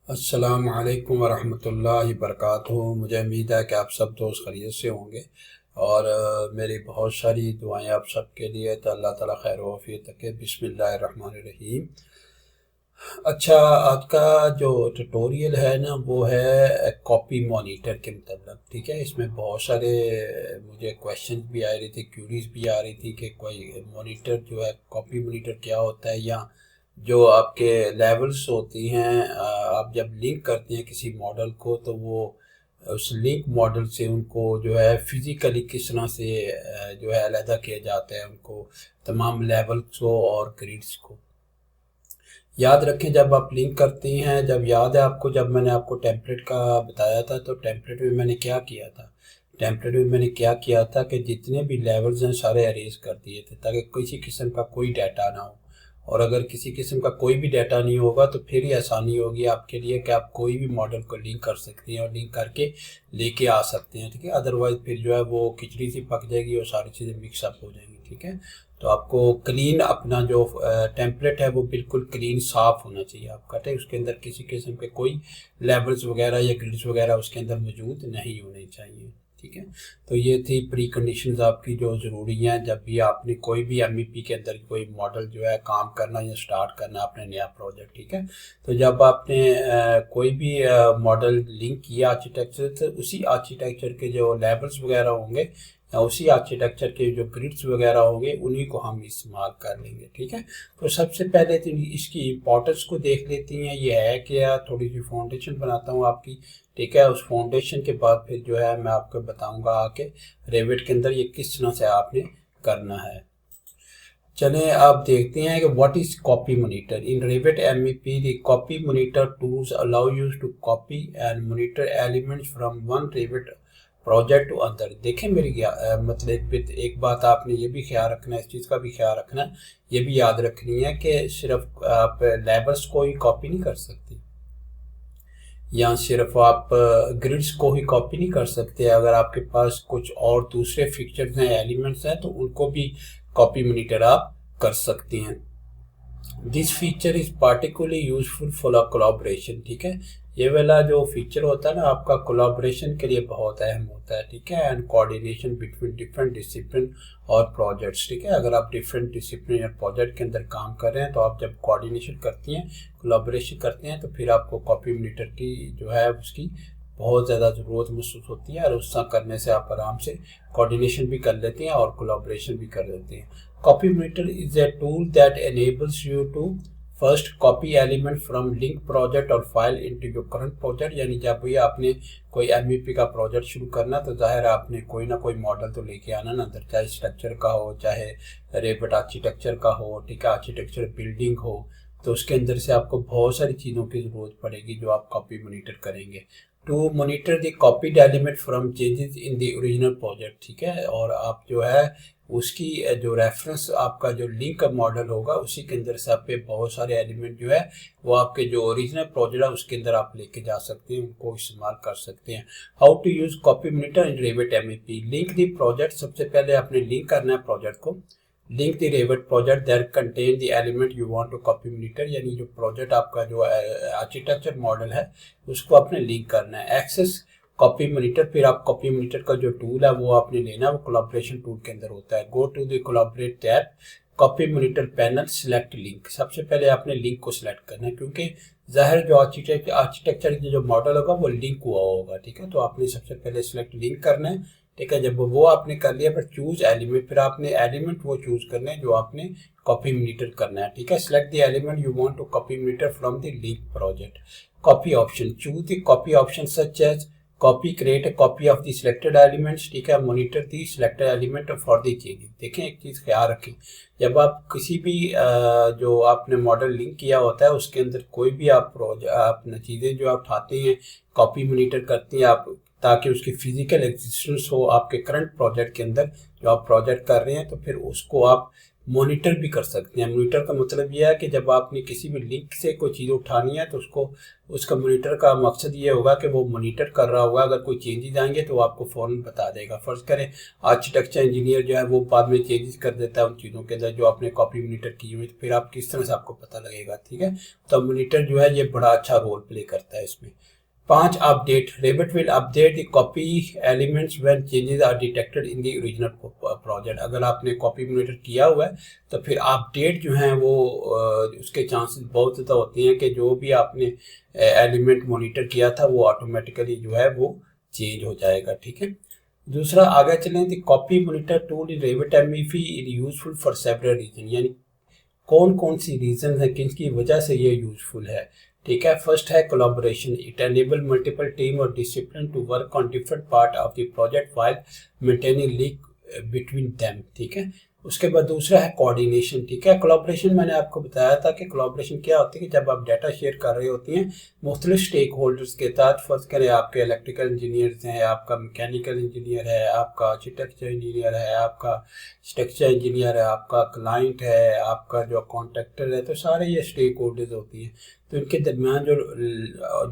अस्सलाम वालेकुम वरहमतुल्लाहि वबरकातुहू। मुझे उम्मीद है कि आप सब दोस्त खैरियत से होंगे और मेरी बहुत सारी दुआएं आप सब के लिए। तो अल्लाह ताला खैर व आफियत रखे। बिस्मिल्लाहिर्रहमानिर्रहीम। अच्छा, आज का जो ट्यूटोरियल है ना वो है कॉपी मॉनिटर के मतलब। ठीक है, इसमें बहुत सारे मुझे क्वेश्चन भी आ रही थी, क्यूरीज भी आ रही थी कि कोई मॉनिटर जो है कॉपी मॉनिटर क्या होता है, या जो आपके लेवल्स होती हैं आप जब लिंक करते हैं किसी मॉडल को तो वो उस लिंक मॉडल से उनको जो है फिज़िकली किस तरह से जो है अलहदा किया जाता है, उनको तमाम लेवल्स को और ग्रिड्स को। याद रखें जब आप लिंक करते हैं, जब याद है आपको, जब मैंने आपको टेम्पलेट का बताया था तो टेम्पलेट में मैंने क्या किया था, टेम्पलेट में मैंने क्या किया था कि जितने भी लेवल्स हैं सारे अरेज कर दिए थे ताकि किसी किस्म का कोई डाटा ना हो। और अगर किसी किस्म का कोई भी डाटा नहीं होगा तो फिर ही आसानी होगी आपके लिए कि आप कोई भी मॉडल को लिंक कर सकते हैं और लिंक करके लेके आ सकते हैं। ठीक है, अदरवाइज फिर जो है वो खिचड़ी सी पक जाएगी और सारी चीज़ें मिक्सअप हो जाएंगी। ठीक है, तो आपको क्लीन अपना जो टेम्पलेट है वो बिल्कुल क्लीन साफ होना चाहिए आपका। ठीक है, उसके अंदर किसी किस्म के कोई लेबल्स वगैरह या ग्रिड्स वगैरह उसके अंदर मौजूद नहीं होने चाहिए। ठीक है, तो ये थी प्री कंडीशंस आपकी जो ज़रूरी हैं जब भी आपने कोई भी एमईपी के अंदर कोई मॉडल जो है काम करना या स्टार्ट करना अपने नया प्रोजेक्ट। ठीक है, तो जब आपने कोई भी मॉडल लिंक किया आर्किटेक्चर तो उसी आर्किटेक्चर के जो लेबल्स वगैरह होंगे या उसी आर्किटेक्चर के जो ग्रिड्स वगैरह होंगे उन्हीं को हम इस्तेमाल कर लेंगे। ठीक है, तो सबसे पहले तो इसकी इम्पोर्टेंस को देख लेती हैं, ये है क्या, थोड़ी सी फाउंडेशन बनाता हूँ आपकी। ठीक है, उस फाउंडेशन के बाद फिर जो है मैं आपको बताऊंगा आके रेविट के अंदर ये किस तरह से आपने करना है। चलें आप देखते हैं कि what is copy monitor in Revit MEP. The copy monitor tools allow you to copy and monitor elements from one Revit project to other. देखें मेरी मतलब एक बात आपने ये भी ख्याल रखना है, इस चीज़ का भी ख्याल रखना है, ये भी याद रखनी है कि सिर्फ आप लेबल्स को ही कॉपी नहीं कर सकते या सिर्फ आप ग्रिड्स को ही कॉपी नहीं कर सकते। अगर आपके पास कुछ और दूसरे फीचर्स हैं, एलिमेंट्स हैं, तो उनको भी कॉपी मॉनिटर आप कर सकते हैं। This feature is particularly useful for collaboration. ठीक है, ये वाला जो फीचर होता है ना आपका कोलाब्रेशन के लिए बहुत अहम होता है। ठीक है, and coordination between different discipline और प्रोजेक्ट्स। ठीक है, अगर आप डिफरेंट डिसिप्लिन या प्रोजेक्ट के अंदर काम कर रहे हैं तो आप जब कोऑर्डिनेशन करती हैं, कोलाब्रेशन करते हैं, तो फिर आपको कॉपी मॉनिटर की जो है उसकी बहुत ज़्यादा ज़रूरत महसूस होती है और उसका करने से आप आराम से कोऑर्डिनेशन भी कर लेते हैं और कोलाब्रेशन भी कर लेते हैं। Copy Monitor is a tool that enables you to first copy element from link project or file into your current project। यानी जब भी आपने कोई एमईपी का प्रोजेक्ट शुरू करना तो जाहिर आपने कोई ना कोई मॉडल तो लेके आना ना अंदर, चाहे स्ट्रक्चर का हो, चाहे रेविट आर्किटेक्चर का हो। ठीक है, आर्किटेक्चर बिल्डिंग हो, तो उसके अंदर से आपको बहुत सारी चीज़ों की ज़रूरत पड़ेगी जो आप कॉपी मॉनिटर करेंगे to monitor the copied element from changes in the original project. ठीक है, और आप जो है उसकी जो रेफरेंस आपका जो लिंक मॉडल होगा उसी के अंदर से आपके बहुत सारे एलिमेंट जो है वो आपके जो ओरिजिनल प्रोजेक्ट है उसके अंदर आप लेके जा सकते हैं, उनको इस्तेमाल कर सकते हैं। How to use copy monitor in Revit MEP. Link the project, सबसे पहले आपने लिंक करना है प्रोजेक्ट को। Link the Revit project that contain the element you want to copy monitor, यानी जो प्रोजेक्ट आपका जो आर्किटेक्चर मॉडल है उसको आपने लिंक करना है। एक्सेस कॉपी मॉनिटर, फिर आप कॉपी मॉनिटर का जो टूल है वो आपने लेना है, वो कोलैबोरेशन टूल के अंदर होता है। Go to the collaborate tab, copy monitor panel, select link. सबसे पहले आपने लिंक को सिलेक्ट करना है क्योंकि जाहिर जो आर्किटेक्चर की जो मॉडल होगा वो लिंक हुआ होगा। ठीक है, तो आपने सबसे पहले सिलेक्ट लिंक करना है। ठीक है, जब वो आपने कर लिया फिर चूज एलिमेंट, फिर आपने एलिमेंट वो चूज करना है जो आपने कॉपी मॉनिटर करना है। ठीक है, select the element you want to copy monitor from the link project. Copy option, choose the copy option such as copy, create a copy of the selected elements. ठीक है, monitor the selected element for the changing. देखें एक चीज़ ख्याल रखें, जब आप किसी भी जो आपने मॉडल लिंक किया होता है उसके अंदर कोई भी आप चीज़ें जो आप उठाते हैं, कॉपी मॉनिटर करते हैं, आप ताकि उसकी फिजिकल एग्जिस्टेंस हो आपके करंट प्रोजेक्ट के अंदर जो आप प्रोजेक्ट कर रहे हैं, तो फिर उसको आप मॉनिटर भी कर सकते हैं। मॉनिटर का मतलब यह है कि जब आपने किसी भी लिंक से कोई चीज़ उठानी है तो उसको उसका मॉनिटर का मकसद ये होगा कि वो मॉनिटर कर रहा होगा, अगर कोई चेंजेस आएंगे तो वो आपको फ़ौरन बता देगा। फर्ज करें आर्किटेक्चर इंजीनियर जो है वो बाद में चेंजेस कर देता है उन चीज़ों के अंदर जो आपने कॉपी मॉनिटर की हुई, तो फिर आप किस तरह से आपको पता लगेगा, ठीक है। तो मॉनिटर जो है ये बड़ा अच्छा रोल प्ले करता है इसमें। 5 update, Revit will update the copy elements when changes are detected in the original project। अगर आपने कॉपी मॉनिटर किया हुआ है तो फिर अपडेट जो है वो उसके चांसेस बहुत ज़्यादा होते हैं कि जो भी आपने एलिमेंट मॉनिटर किया था वो ऑटोमेटिकली जो है वो चेंज हो जाएगा, ठीक है। दूसरा आगे चलें, the copy monitor tool in Revit MEP is useful for several reason, यानी कौन कौन सी रीजन है किसकी वजह से ये यूजफुल है, ठीक है। फर्स्ट है collaboration, it enable multiple team और discipline to work on different part of the project while maintaining link between them, ठीक है। उसके बाद दूसरा है कोऑर्डिनेशन, ठीक है। कोलैबोरेशन मैंने आपको बताया था कि कोलैबोरेशन क्या होती है कि जब आप डाटा शेयर कर रहे होती हैं मुख्तलिफ स्टेक होल्डर्स के साथ, फर्ज करें आपके इलेक्ट्रिकल इंजीनियर्स हैं, आपका मैकेनिकल इंजीनियर है, आपका आर्किटेक्चर इंजीनियर है, आपका स्ट्रक्चर इंजीनियर है, आपका क्लाइंट है, आपका जो कॉन्ट्रैक्टर है, तो सारे ये स्टेक होल्डर्स होती हैं। तो इनके दरमियान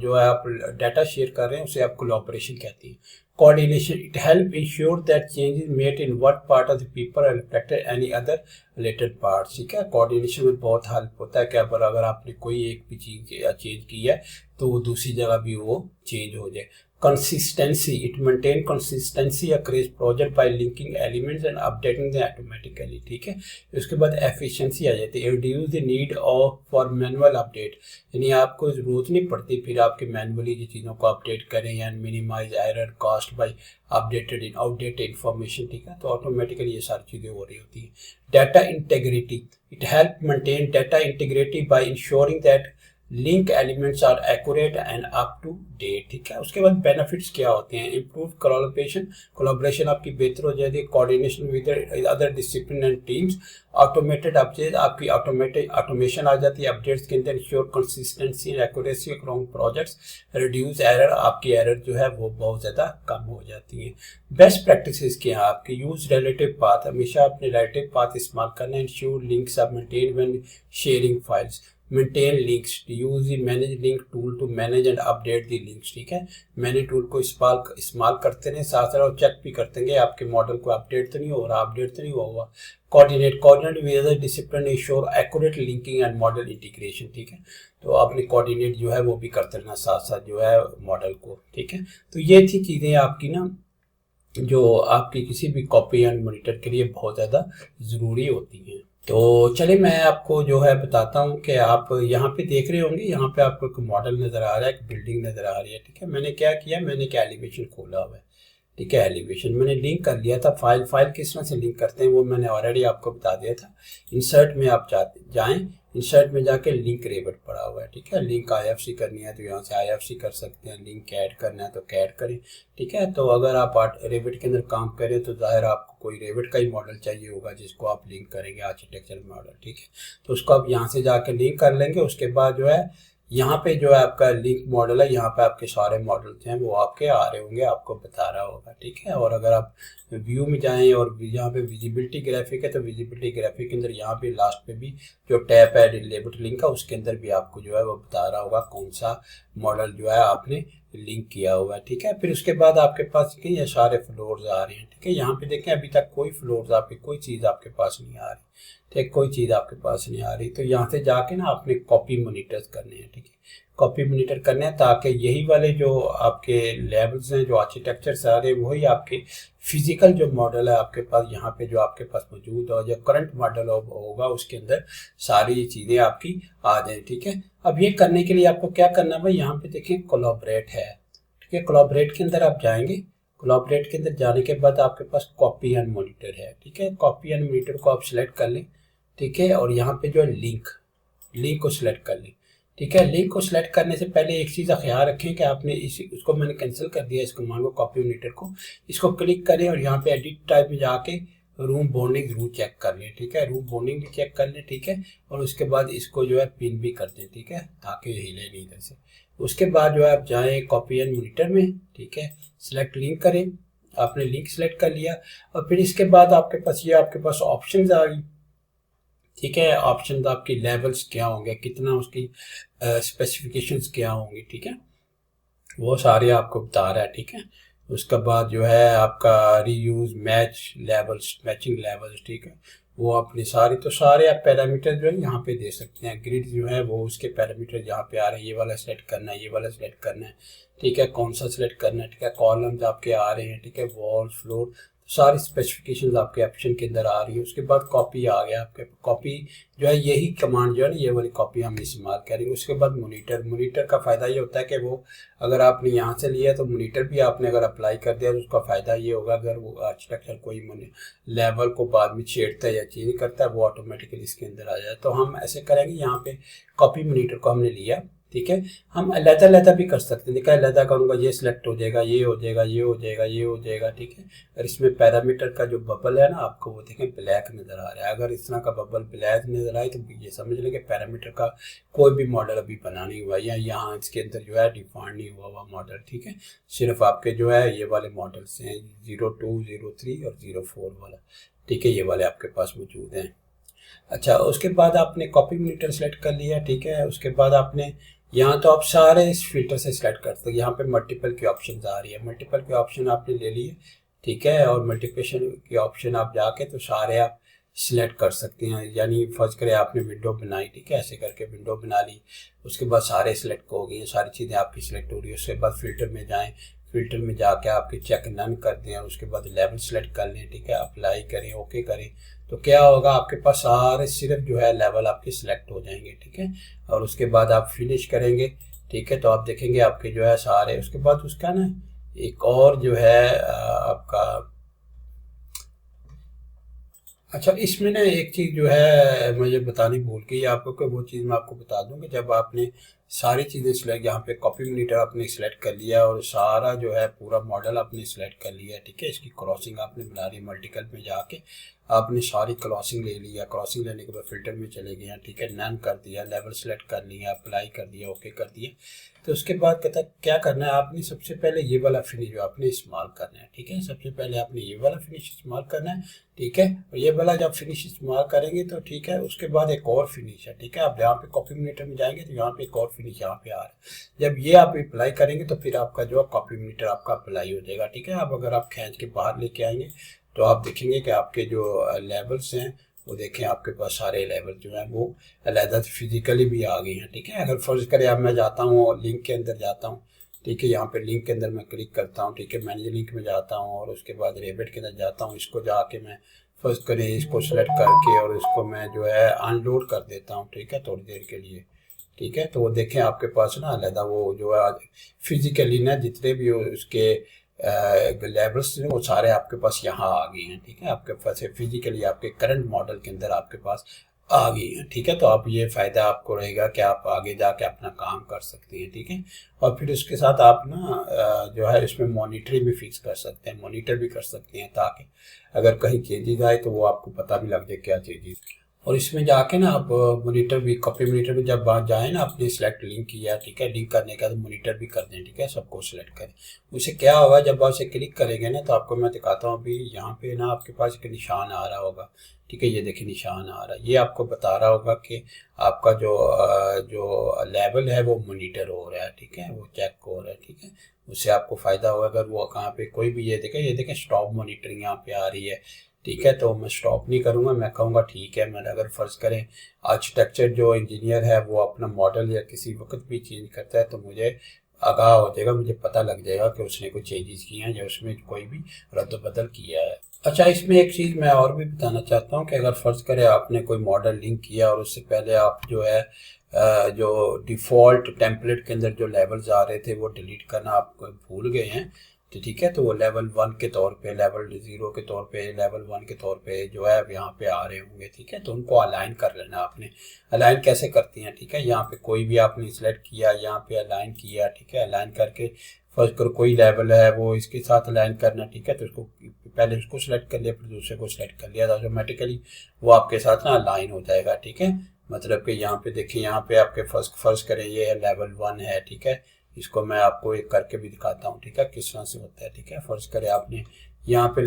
जो है आप डाटा शेयर कर रहे हैं उसे आप कोलैबोरेशन कहती हैं। Coordination, it help ensure that changes made in what part of the paper are reflected any other related parts, ठीक है। कोऑर्डिनेशन में बहुत हेल्प होता है कि अगर आपने कोई एक भी चीज़ चेंज की है तो वो दूसरी जगह भी वो चेंज हो जाए। Consistency, it maintain consistency across project by linking elements and updating them automatically, ठीक है। उसके बाद एफिशिएंसी आ जाती है, reduce the need of for manual update, यानी आपको ज़रूरत नहीं पड़ती फिर आपके मैनुअली जो चीज़ों को अपडेट करें, and minimize error cost by updated outdated information, ठीक है। तो ऑटोमेटिकली ये सारी चीज़ें हो रही होती हैं। Data integrity, it help maintain data integrity by ensuring that link elements are accurate and up to date, ठीक है। उसके बाद बेनिफिट्स क्या होते हैं, इम्प्रूव कोलैबोरेशन आपकी बेहतर हो जाएगी, coordination with other discipline and teams, automated update आपकी ऑटोमेशन आ जाती है अपडेट्स के अंदर, ensure consistency and accuracy across projects, reduce error, आपकी एरर जो है वो बहुत ज़्यादा कम हो जाती है। बेस्ट प्रैक्टिसेस क्या है आपकी, यूज रिलेटिव पाथ, हमेशा अपने रिलेटिव पाथ इस्तेमाल करना, ensure links are maintain when sharing files, maintain links, use the manage link tool to manage and update the links, ठीक है। मैनेज टूल को इस्तेमाल करते रहें, साथ साथ चेक भी करते हैं आपके मॉडल को अपडेट तो नहीं हो रहा, अपडेट तो नहीं हुआ। Coordinate with other discipline, ensure accurate linking and model integration, ठीक है। तो आपने कोऑर्डिनेट जो है वो भी करते रहना साथ साथ जो है मॉडल को, ठीक है। तो ये थी चीज़ें आपकी ना जो आपकी किसी भी कॉपी एंड मॉनिटर के लिए बहुत ज़्यादा ज़रूरी होती हैं। तो चलिए मैं आपको जो है बताता हूँ कि आप यहाँ पे देख रहे होंगे, यहाँ पे आपको एक मॉडल नज़र आ रहा है, एक बिल्डिंग नज़र आ रही है, ठीक है। मैंने क्या किया, मैंने एक एलिवेशन खोला हुआ है, ठीक है। एलिवेशन मैंने लिंक कर लिया था, फाइल किस तरह से लिंक करते हैं वो मैंने ऑलरेडी आपको बता दिया था। इंसर्ट में आप जाएँ, इंसर्ट में जाके लिंक रेविट पड़ा हुआ है, ठीक है। लिंक IFC करनी है तो यहाँ से IFC कर सकते हैं, लिंक ऐड करना है तो ऐड करें, ठीक है। तो अगर आप रेविट के अंदर काम करें तो ज़ाहिर आपको कोई रेविट का ही मॉडल चाहिए होगा जिसको आप लिंक करेंगे आर्किटेक्चर मॉडल, ठीक है। तो उसको आप यहाँ से जाके लिंक कर लेंगे। उसके बाद जो है यहाँ पे जो है आपका लिंक मॉडल है, यहाँ पे आपके सारे मॉडल्स हैं वो आपके आ रहे होंगे, आपको बता रहा होगा, ठीक है। और अगर आप व्यू में जाएं और यहाँ पे विजिबिलिटी ग्राफिक है तो विजिबिलिटी ग्राफिक के अंदर यहाँ पे लास्ट पे भी जो टैब है लेबल लिंक का उसके अंदर भी आपको जो है वो बता रहा होगा कौन सा मॉडल जो है आपने लिंक किया हुआ है, ठीक है। फिर उसके बाद आपके पास ये सारे फ्लोर्स आ रहे हैं, ठीक है। यहाँ पे देखें अभी तक कोई फ्लोर्स आपके कोई चीज़ आपके पास नहीं आ रही, ठीक, कोई चीज़ आपके पास नहीं आ रही। तो यहाँ से जाके ना आपने कॉपी मॉनिटर्स करने हैं, ठीक है। कॉपी मॉनिटर करने हैं ताकि यही वाले जो आपके लेवल्स हैं जो आर्किटेक्चर सारे वही आपके फिजिकल जो मॉडल है आपके पास यहाँ पे जो आपके पास मौजूद हो, जो करंट मॉडल होगा उसके अंदर सारी चीज़ें आपकी आ जाए, ठीक है। अब ये करने के लिए आपको क्या करना है भाई, यहाँ पे देखें कोलैबोरेट है, ठीक है। कोलैबोरेट के अंदर आप जाएंगे, कोलैबोरेट के अंदर जाने के बाद आपके पास कॉपी एंड मॉनिटर है, ठीक है। कॉपी एंड मॉनिटर को आप सिलेक्ट कर लें, ठीक है। और यहाँ पे जो है लिंक को सिलेक्ट कर लें, ठीक है। लिंक को सिलेक्ट करने से पहले एक चीज़ का ख्याल रखें कि आपने उसको मैंने कैंसिल कर दिया, इसको मान लो कॉपी मॉनिटर को, इसको क्लिक करें और यहाँ पे एडिट टाइप में जाके रूम बॉन्डिंग जरूर चेक कर लें, ठीक है। रूम बॉन्डिंग भी चेक कर लें, ठीक है। और उसके बाद इसको जो है पिन भी कर दें, ठीक है, ताकि हिले नहीं इधर से। उसके बाद जो है आप जाएँ कॉपी एंड मॉनिटर में, ठीक है, सिलेक्ट लिंक करें, आपने लिंक सेलेक्ट कर लिया और फिर इसके बाद आपके पास ये आपके पास ऑप्शंस आ गई, ठीक है। ऑप्शन आपकी लेवल्स क्या होंगे, कितना उसकी स्पेसिफिकेशंस क्या होंगी, ठीक है, वो सारे आपको बता रहा है, ठीक है। उसके बाद जो है आपका reuse match levels, matching levels, ठीक है, वो अपनी सारी तो सारे आप पैरामीटर जो है यहाँ पे दे सकते हैं। ग्रिड जो है वो उसके पैरामीटर यहाँ पे आ रहे हैं, ये वाला सेलेक्ट करना है, ये वाला सेलेक्ट करना है, ठीक है, कौन सा सेलेक्ट करना है, ठीक है, कॉलम्स आपके आ रहे हैं, ठीक है, वॉल फ्लोर, सारी स्पेसिफिकेशंस आपके ऑप्शन के अंदर आ रही है। उसके बाद कॉपी आ गया, आपके कॉपी जो है यही कमांड जो है ना, ये वाली कॉपी हम इस्तेमाल करेंगे। उसके बाद मॉनिटर, मॉनिटर का फ़ायदा ये होता है कि वो अगर आपने यहाँ से लिया तो मॉनिटर भी आपने अगर अप्लाई कर दिया तो उसका फ़ायदा ये होगा, अगर वो आर्किटेक्चर कोई लेवल को बाद में छेड़ता है या चेंज करता है वो ऑटोमेटिकली इसके अंदर आ जाए। तो हम ऐसे करेंगे, यहाँ पे कॉपी मॉनिटर को हमने लिया, ठीक है। हम अलग-अलग भी कर सकते हैं, देखा अलग करूँगा ये सिलेक्ट हो जाएगा, ये हो जाएगा, ये हो जाएगा, ये हो जाएगा, ठीक है। और इसमें पैरामीटर का जो बबल है ना आपको वो देखें ब्लैक नज़र आ रहा है। अगर इस तरह का बबल ब्लैक नज़र आए तो ये समझ लें कि पैरामीटर का कोई भी मॉडल अभी बना नहीं हुआ, या यहाँ इसके अंदर जो है डिफाइन नहीं हुआ मॉडल, ठीक है। सिर्फ आपके जो है ये वाले मॉडल्स हैं 02, 03 और 04 वाला, ठीक है, ये वाले आपके पास मौजूद हैं। अच्छा, उसके बाद आपने कॉपी मॉनिटर सेलेक्ट कर लिया, ठीक है। उसके बाद आपने यहाँ तो आप सारे इस फिल्टर से सिलेक्ट कर सकते हो। यहाँ पे मल्टीपल की ऑप्शन आ रही है, मल्टीपल के ऑप्शन आपने ले लिए, ठीक है, और मल्टीप्लिकेशन के ऑप्शन आप जाके तो सारे आप सिलेक्ट कर सकते हैं। यानी फर्ज करें आपने विंडो बनाई, ठीक है, ऐसे करके विंडो बना ली, उसके बाद सारे सिलेक्ट हो गई, सारी चीज़ें आपकी सिलेक्ट हो रही है। उसके बाद फिल्टर में जाएँ, फिल्टर में जाके आपके चेक नन कर दें और उसके बाद लेवल सेलेक्ट कर लें, ठीक है, अप्लाई करें, ओके करें, तो क्या होगा आपके पास सारे सिर्फ जो है लेवल आपके सिलेक्ट हो जाएंगे, ठीक है। और उसके बाद आप फिनिश करेंगे, ठीक है, तो आप देखेंगे आपके जो है सारे, उसके बाद उसका ना एक और जो है आपका, अच्छा इसमें ना एक चीज़ जो है मुझे बतानी भूल गई आपको, कि वो चीज़ मैं आपको बता दूं कि जब आपने सारी चीज़ें सिलेक्ट, यहाँ पे कॉपी मॉनिटर आपने सिलेक्ट कर लिया और सारा जो है पूरा मॉडल आपने सिलेक्ट कर लिया, ठीक है, इसकी क्रॉसिंग आपने बना ली, मल्टीपल में जाके आपने सारी क्रॉसिंग ले लिया, क्रॉसिंग लेने के बाद फिल्टर में चले गए, ठीक है, नन कर दिया, लेवल सेलेक्ट कर लिया, अप्लाई कर दिया, ओके कर दिया। तो उसके बाद कहता है क्या करना है, आपने सबसे पहले ये वाला फिनिश जो आपने इस्तेमाल करना है, ठीक है, सबसे पहले आपने ये वाला फिनिश इस्तेमाल करना है, ठीक है। और ये वाला जब फिनिश इस्तेमाल करेंगे तो ठीक है, उसके बाद एक और फिनिश है, ठीक है, आप यहाँ पे कॉपी मॉनिटर में जाएंगे तो यहाँ पे एक और फिनिश यहाँ पे आ रहा है। जब ये आप अप्लाई करेंगे तो फिर आपका जो है कॉपी मॉनिटर आपका अप्लाई हो जाएगा, ठीक है। आप अगर आप खींच के बाहर लेके आएंगे तो आप देखेंगे कि आपके जो लेवल्स हैं वो देखें आपके पास सारे लेवल जो हैं वो अलहदा फिजिकली भी आ गए हैं, ठीक है। अगर फर्ज करें अब मैं जाता हूँ और लिंक के अंदर जाता हूँ, ठीक है, यहाँ पे लिंक के अंदर मैं क्लिक करता हूँ, ठीक है, मैनेज लिंक में जाता हूँ और उसके बाद रेबिट के अंदर जाता हूँ, इसको जाके मैं फर्ज करें इसको सेलेक्ट करके और इसको मैं जो है अनलोड कर देता हूँ, ठीक है, थोड़ी देर के लिए, ठीक है। तो वो देखें आपके पास ना अलहदा वो जो है फिजिकली ना जितने भी उसके लेवल्स वो सारे आपके पास यहाँ आ गए हैं, ठीक है, आपके पास फिजिकली आपके करंट मॉडल के अंदर आपके पास आ गई हैं, ठीक है। तो आप ये फ़ायदा आपको रहेगा कि आप आगे जाके अपना काम कर सकते हैं, ठीक है। और फिर उसके साथ आप ना जो है इसमें मॉनिटरिंग भी फिक्स कर सकते हैं, मॉनिटर भी कर सकते हैं ताकि अगर कहीं चेंजेस आए तो वो आपको पता भी लग जाए क्या चेंजेस। और इसमें जाके ना आप मॉनिटर भी, कॉपी मॉनिटर में जब आप जाएँ ना, आपने सिलेक्ट लिंक किया, ठीक है, लिंक करने का तो मॉनिटर भी कर दें, ठीक है, सबको सिलेक्ट करें। उससे क्या होगा जब आप इसे क्लिक करेंगे ना तो आपको मैं दिखाता हूँ, अभी यहाँ पे ना आपके पास एक निशान आ रहा होगा, ठीक है, ये देखिए निशान आ रहा है, ये आपको बता रहा होगा कि आपका जो लेवल है वो मॉनिटर हो रहा है, ठीक है, वो चेक हो रहा है, ठीक है। उससे आपको फ़ायदा होगा अगर वो कहाँ पे कोई भी, ये देखें स्टॉप मॉनिटरिंग यहाँ पे आ रही है, ठीक है। तो मैं स्टॉप नहीं करूँगा, मैं कहूँगा ठीक है। मैंने अगर फ़र्ज़ करें आर्किटेक्चर जो इंजीनियर है वो अपना मॉडल या किसी वक्त भी चेंज करता है तो मुझे आगाह हो जाएगा, मुझे पता लग जाएगा कि उसने कोई चेंजेस किए हैं या उसमें कोई भी रद्द-बदल किया है। अच्छा, इसमें एक चीज़ मैं और भी बताना चाहता हूँ कि अगर फ़र्ज़ करें आपने कोई मॉडल लिंक किया और उससे पहले आप जो है जो डिफ़ॉल्ट टेम्पलेट के अंदर जो लेवल्स आ रहे थे वो डिलीट करना आप भूल गए हैं, तो ठीक है, तो वो लेवल 1 के तौर पे, लेवल 0 के तौर पे, लेवल 1 के तौर पे जो है यहाँ पे आ रहे होंगे, ठीक है। तो उनको अलाइन कर लेना आपने। अलाइन कैसे करती हैं, ठीक है, यहाँ पे कोई भी आपने सिलेक्ट किया, यहाँ पे अलाइन किया, ठीक है, अलाइन करके फर्स्ट कर कोई लेवल है वो इसके साथ अलाइन करना, ठीक है। तो उसको पहले उसको सिलेक्ट कर लिया, फिर दूसरे को सिलेक्ट कर लिया, तो ऑटोमेटिकली वो आपके साथ ना अलाइन हो जाएगा, ठीक है। मतलब कि यहाँ पे देखिए, यहाँ पे आपके फर्ज करें ये है लेवल 1 है, ठीक है। इसको मैं आपको एक करके भी दिखाता हूँ, ठीक है, किस तरह से होता है, ठीक है। फर्ज करें आपने यहाँ पे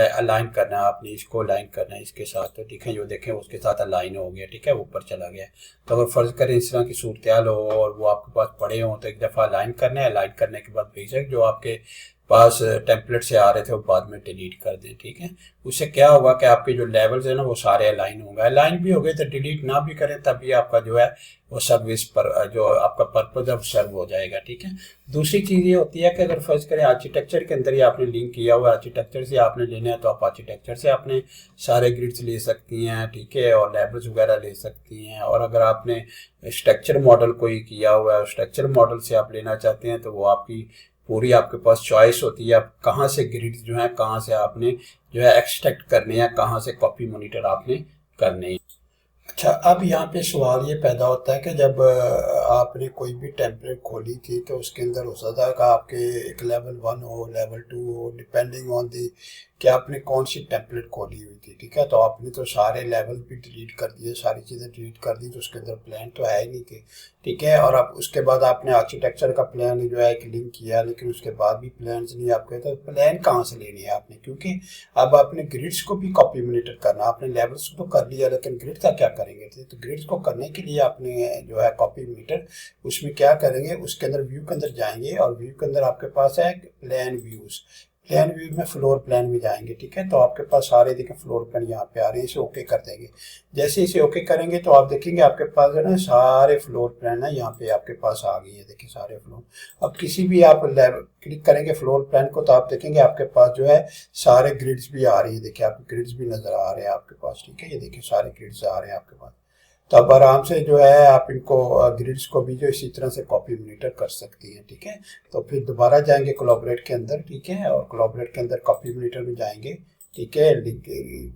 अलाइन करना है, आपने इसको अलाइन करना है इसके साथ, तो ठीक है, जो देखें उसके साथ अलाइन हो गया, ठीक है, ऊपर चला गया। तो अगर फर्ज करें इस तरह की सूरत हाल हो और वो आपके पास पड़े हों, तो एक दफ़ा अलाइन करना है। अलाइन करने के बाद बेशक जो आपके पास टेम्पलेट से आ रहे थे वो बाद में डिलीट कर दें, ठीक है। उससे क्या होगा कि आपके जो लेवल्स हैं ना वो सारे अलाइन होंगे। अलाइन भी हो गए तो डिलीट ना भी करें तभी आपका जो है वो सर्विस पर जो आपका पर्पज है सर्व हो जाएगा, ठीक है। दूसरी चीज़ ये होती है कि अगर फर्ज करें आर्किटेक्चर के अंदर ही आपने लिंक किया हुआ, आर्किटेक्चर से आपने लेना है तो आप आर्किटेक्चर से आपने सारे ग्रिड्स ले सकती हैं, ठीक है, और लेबल्स वगैरह ले सकती हैं। और अगर आपने स्ट्रक्चर मॉडल कोई किया हुआ है, स्ट्रक्चर मॉडल से आप लेना चाहते हैं, तो वो आपकी पूरी आपके पास चॉइस होती है, आप कहाँ से ग्रिड्स जो है कहाँ से आपने जो है एक्सट्रैक्ट करने हैं, कहाँ से कॉपी मॉनिटर आपने करने हैं। अच्छा, अब यहाँ पे सवाल ये पैदा होता है कि जब आपने कोई भी टेम्पलेट खोली थी तो उसके अंदर हो सकता है कि आपके एक लेवल 1 हो, लेवल 2 हो, डिपेंडिंग ऑन दी कि आपने कौन सी टेम्पलेट खोली हुई थी, ठीक है। तो आपने तो सारे लेवल भी डिलीट कर दिए, सारी चीज़ें डिलीट कर दी, तो उसके अंदर प्लान तो है ही नहीं थे, ठीक है। और अब उसके बाद आपने आर्किटेक्चर का प्लान जो है एक लिंक किया, लेकिन उसके बाद भी प्लान नहीं आपके, तो प्लान कहाँ से लेने हैं आपने, क्योंकि अब आपने ग्रिड्स को भी कॉपी मॉनिटर करना, आपने लेवल्स को तो कर लिया, लेकिन ग्रिड का क्या करेंगे। तो ग्रिड्स को करने के लिए आपने जो है कॉपी मॉनिटर, उसमें क्या करेंगे, उसके अंदर व्यू के अंदर जाएंगे और व्यू के अंदर आपके पास है प्लान व्यूज, प्लान व्यू में फ्लोर प्लान में जाएंगे, ठीक है। तो आपके पास सारे देखें फ्लोर प्लान यहाँ पे आ रहे हैं, इसे ओके कर देंगे। जैसे इसे ओके करेंगे तो आप देखेंगे आपके पास जो है ना सारे फ्लोर प्लान है यहाँ पे आपके पास आ गई है, देखिए सारे फ्लोर। अब किसी भी आप क्लिक करेंगे फ्लोर प्लान को तो आप देखेंगे आपके पास जो है सारे ग्रिड्स भी आ रही है, देखिए आपके ग्रिड्स भी नजर आ रहे हैं आपके पास, ठीक है। ये देखिए सारे ग्रिड्स आ रहे हैं आपके पास। तो अब आराम से जो है आप इनको ग्रिड्स को भी जो इसी तरह से कॉपी मॉनिटर कर सकती हैं, ठीक है। तो फिर दोबारा जाएंगे कोलैबोरेट के अंदर, ठीक है, और कोलैबोरेट के अंदर कॉपी मॉनिटर में जाएंगे, ठीक है। लिंक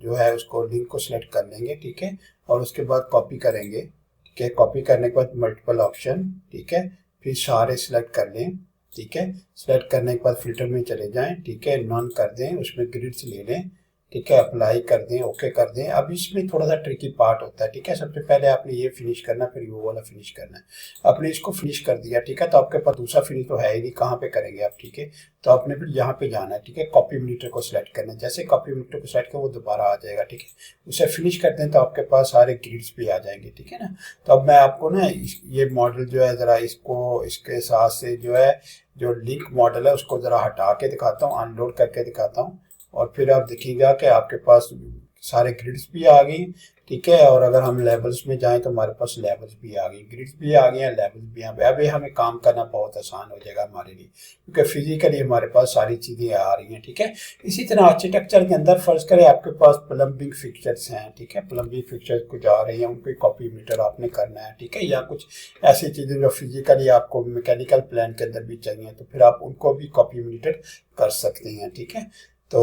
जो है उसको लिंक को सिलेक्ट कर लेंगे, ठीक है, और उसके बाद कॉपी करेंगे, ठीक है। कॉपी करने के बाद मल्टीपल ऑप्शन, ठीक है, फिर सारे सिलेक्ट कर लें, ठीक है। सिलेक्ट करने के बाद फिल्टर में चले जाएं, ठीक है, नॉन कर दें, उसमें ग्रिड्स ले लें, ठीक है, अप्लाई कर दें, ओके कर दें। अब इसमें थोड़ा सा ट्रिकी पार्ट होता है, ठीक है। सबसे पहले आपने ये फिनिश करना, फिर वो वाला फिनिश करना है। आपने इसको फिनिश कर दिया, ठीक है, तो आपके पास दूसरा फिनिश तो है ही नहीं, कहाँ पे करेंगे आप, ठीक है। तो आपने फिर यहाँ पे जाना है, ठीक है, कॉपी मॉनिटर को सिलेक्ट करना है। जैसे कॉपी मॉनिटर को सिलेक्ट कर वो दोबारा आ जाएगा, ठीक है। उसे फिनिश करते हैं तो आपके पास सारे ग्रिड्स भी आ जाएंगे, ठीक है ना। तो अब मैं आपको ना ये मॉडल जो है ज़रा इसको इसके साथ से जो है जो लिंक मॉडल है उसको ज़रा हटा के दिखाता हूँ, अनलोड करके दिखाता हूँ, और फिर आप देखिएगा कि आपके पास सारे ग्रिड्स भी आ गई, ठीक है। और अगर हम लेवल्स में जाएं तो हमारे पास लेवल्स भी आ गई, ग्रिड्स भी आ गए हैं, लेवल्स भी आ गए। अभी हमें काम करना बहुत आसान हो जाएगा हमारे लिए, क्योंकि फिजिकली हमारे पास सारी चीज़ें आ रही हैं, ठीक है। इसी तरह आर्किटेक्चर के अंदर फर्ज करें आपके पास प्लम्बिंग फिक्चर्स हैं, ठीक है, प्लम्बिंग फिक्चर्स कुछ आ रही हैं, उनकी कॉपी मीटर आपने करना है, ठीक है। या कुछ ऐसी चीज़ें जो फिजिकली आपको मैकेनिकल प्लान के अंदर भी चाहिए, तो फिर आप उनको भी कॉपी मीटर कर सकते हैं, ठीक है। तो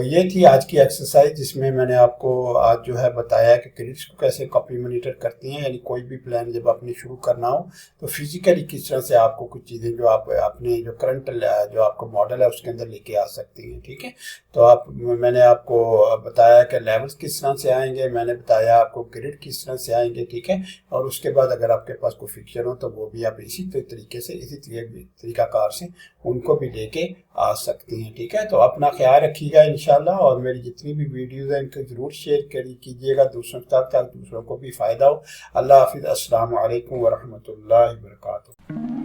ये थी आज की एक्सरसाइज, जिसमें मैंने आपको आज जो है बताया कि ग्रिड्स को कैसे कॉपी मॉनिटर करती हैं, यानी कोई भी प्लान जब आपने शुरू करना हो तो फिजिकली किस तरह से आपको कुछ चीज़ें जो आप अपने जो करंट जो आपका मॉडल है उसके अंदर लेके आ सकती हैं, ठीक है। तो मैंने आपको बताया कि लेवल्स किस तरह से आएंगे, मैंने बताया आपको ग्रिड किस तरह से आएंगे, ठीक है। और उसके बाद अगर आपके पास कोई फिक्चर हो तो वो भी आप इसी तरीके से इसी तरीकाकार से उनको भी लेके आ सकती हैं, ठीक है। तो अपना ख्याल रखिएगा इंशाल्लाह, और मेरी जितनी भी वीडियोज़ हैं इनको ज़रूर शेयर कीजिएगा दूसरों के साथ, ताकि दूसरों को भी फ़ायदा हो। अल्लाह हाफिज़, अस्सलामु अलैकुम वरहमतुल्लाहि वबरकातुहू।